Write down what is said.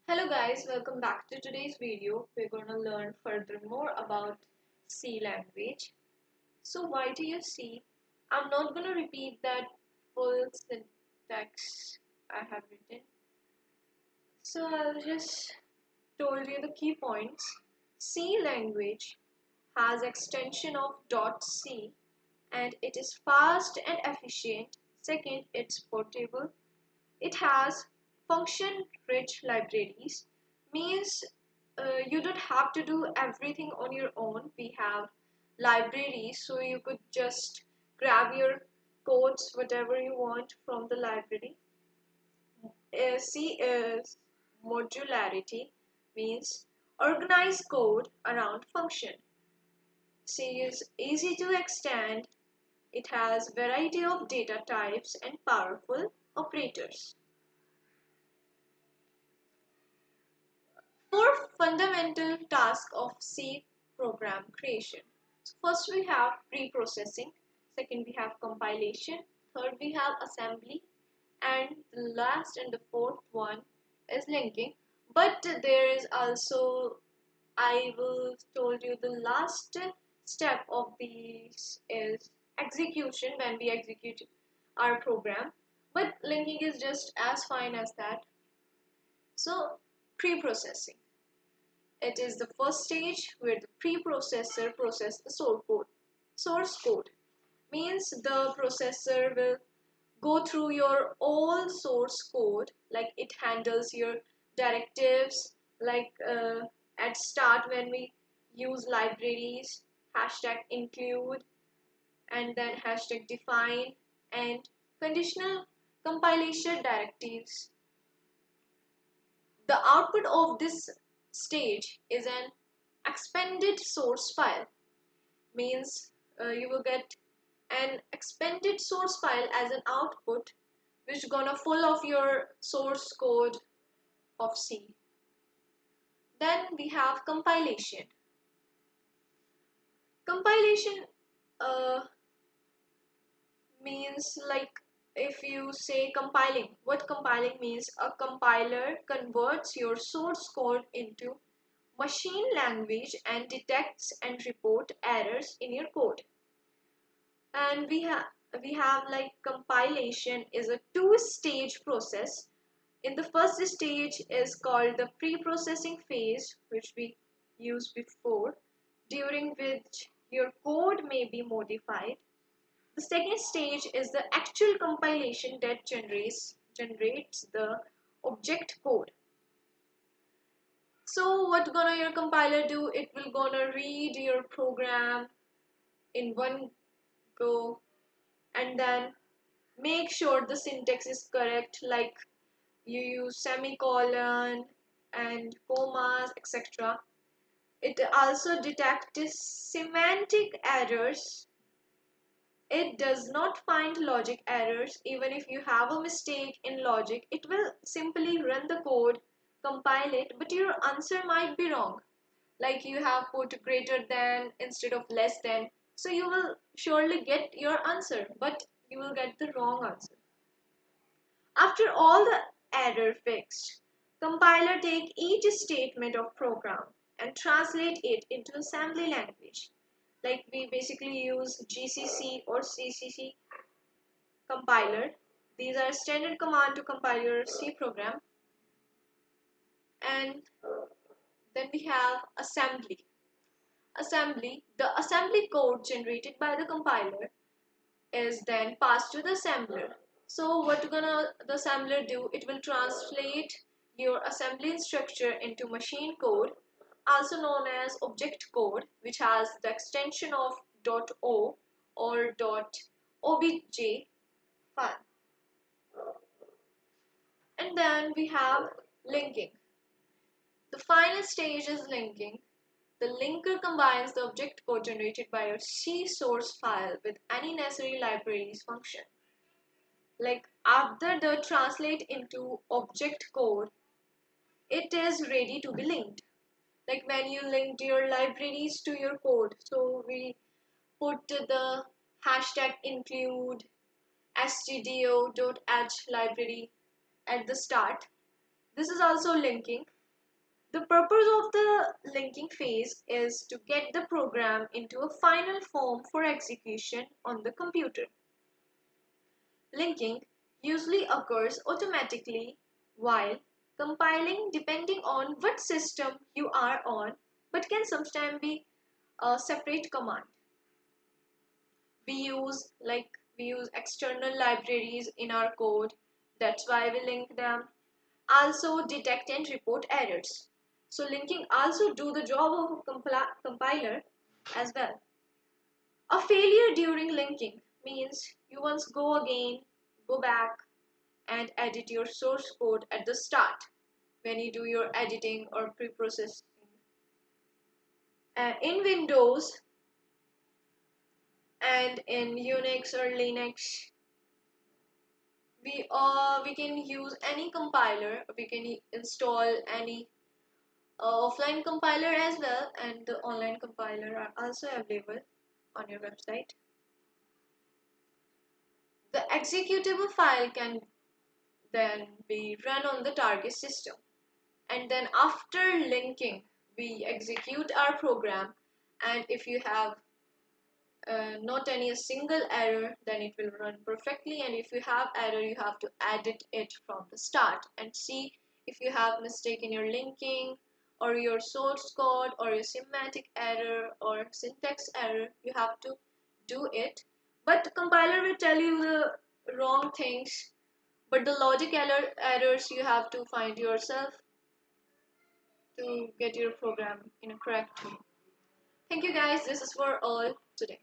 Hello guys, welcome back to today's video. We're going to learn further more about C language. So why do you see? I'm not going to repeat that full syntax I have written. So I'll just told you the key points. C language has extension of .c and it is fast and efficient. Second, it's portable. It has function-rich libraries, means you don't have to do everything on your own. We have libraries, so you could just grab your codes, whatever you want from the library. C is modularity, means organize code around function. C is easy to extend. It has variety of data types and powerful operators. Four fundamental tasks of C program creation. So first we have pre-processing, second we have compilation, third we have assembly, and the last and the fourth one is linking. But there is also, I will told you the last step of these is execution, when we execute our program, but linking is just as fine as that. So pre-processing. It is the first stage where the preprocessor processes the source code. Means the processor will go through your all source code, like it handles your directives, like at start when we use libraries, hashtag include, and then hashtag define, and conditional compilation directives. The output of this stage is an expanded source file, means you will get an expanded source file as an output which gonna full of your source code of C. Then we have compilation. Compilation means, like, if you say compiling, what compiling means, a compiler converts your source code into machine language and detects and report errors in your code. And we have like compilation is a two-stage process. In the first stage is called the pre-processing phase, which we used before, during which your code may be modified. The second stage is the actual compilation that generates the object code. So what gonna your compiler do? It will gonna read your program in one go and then make sure the syntax is correct, like you use semicolon and commas, etc. It also detects semantic errors. It does not find logic errors. Even if you have a mistake in logic, it will simply run the code, compile it, but your answer might be wrong. Like you have put greater than instead of less than. So you will surely get your answer, but you will get the wrong answer. After all the error fixed, compiler take each statement of program and translate it into assembly language. Like we basically use GCC or CCC compiler. These are standard command to compile your C program. And then we have assembly. The assembly code generated by the compiler is then passed to the assembler. So what gonna the assembler do? It will translate your assembly structure into machine code, also known as object code, which has the extension of .o or .obj file. And then we have linking. The final stage is linking. The linker combines the object code generated by your C source file with any necessary libraries function. Like after the translate into object code, it is ready to be linked. Like when you linked your libraries to your code, so we put the hashtag include stdio.h library at the start. This is also linking. The purpose of the linking phase is to get the program into a final form for execution on the computer. Linking usually occurs automatically while compiling, depending on what system you are on, but can sometimes be a separate command. We use external libraries in our code. That's why we link them. Also detect and report errors. So linking also do the job of a compiler as well. A failure during linking means you once go back and edit your source code at the start when you do your editing or pre-processing. In Windows and in Unix or Linux, we can use any compiler. We can install any offline compiler as well, and the online compiler are also available on your website. The executable file can then be run on the target system, and then after linking we execute our program, and if you have not any a single error, then it will run perfectly, and if you have error you have to edit it from the start and see if you have mistake in your linking or your source code or your semantic error or syntax error. You have to do it, but compiler will tell you the wrong things, but the logic errors you have to find yourself to get your program in a correct way. Thank you guys, this is for all today.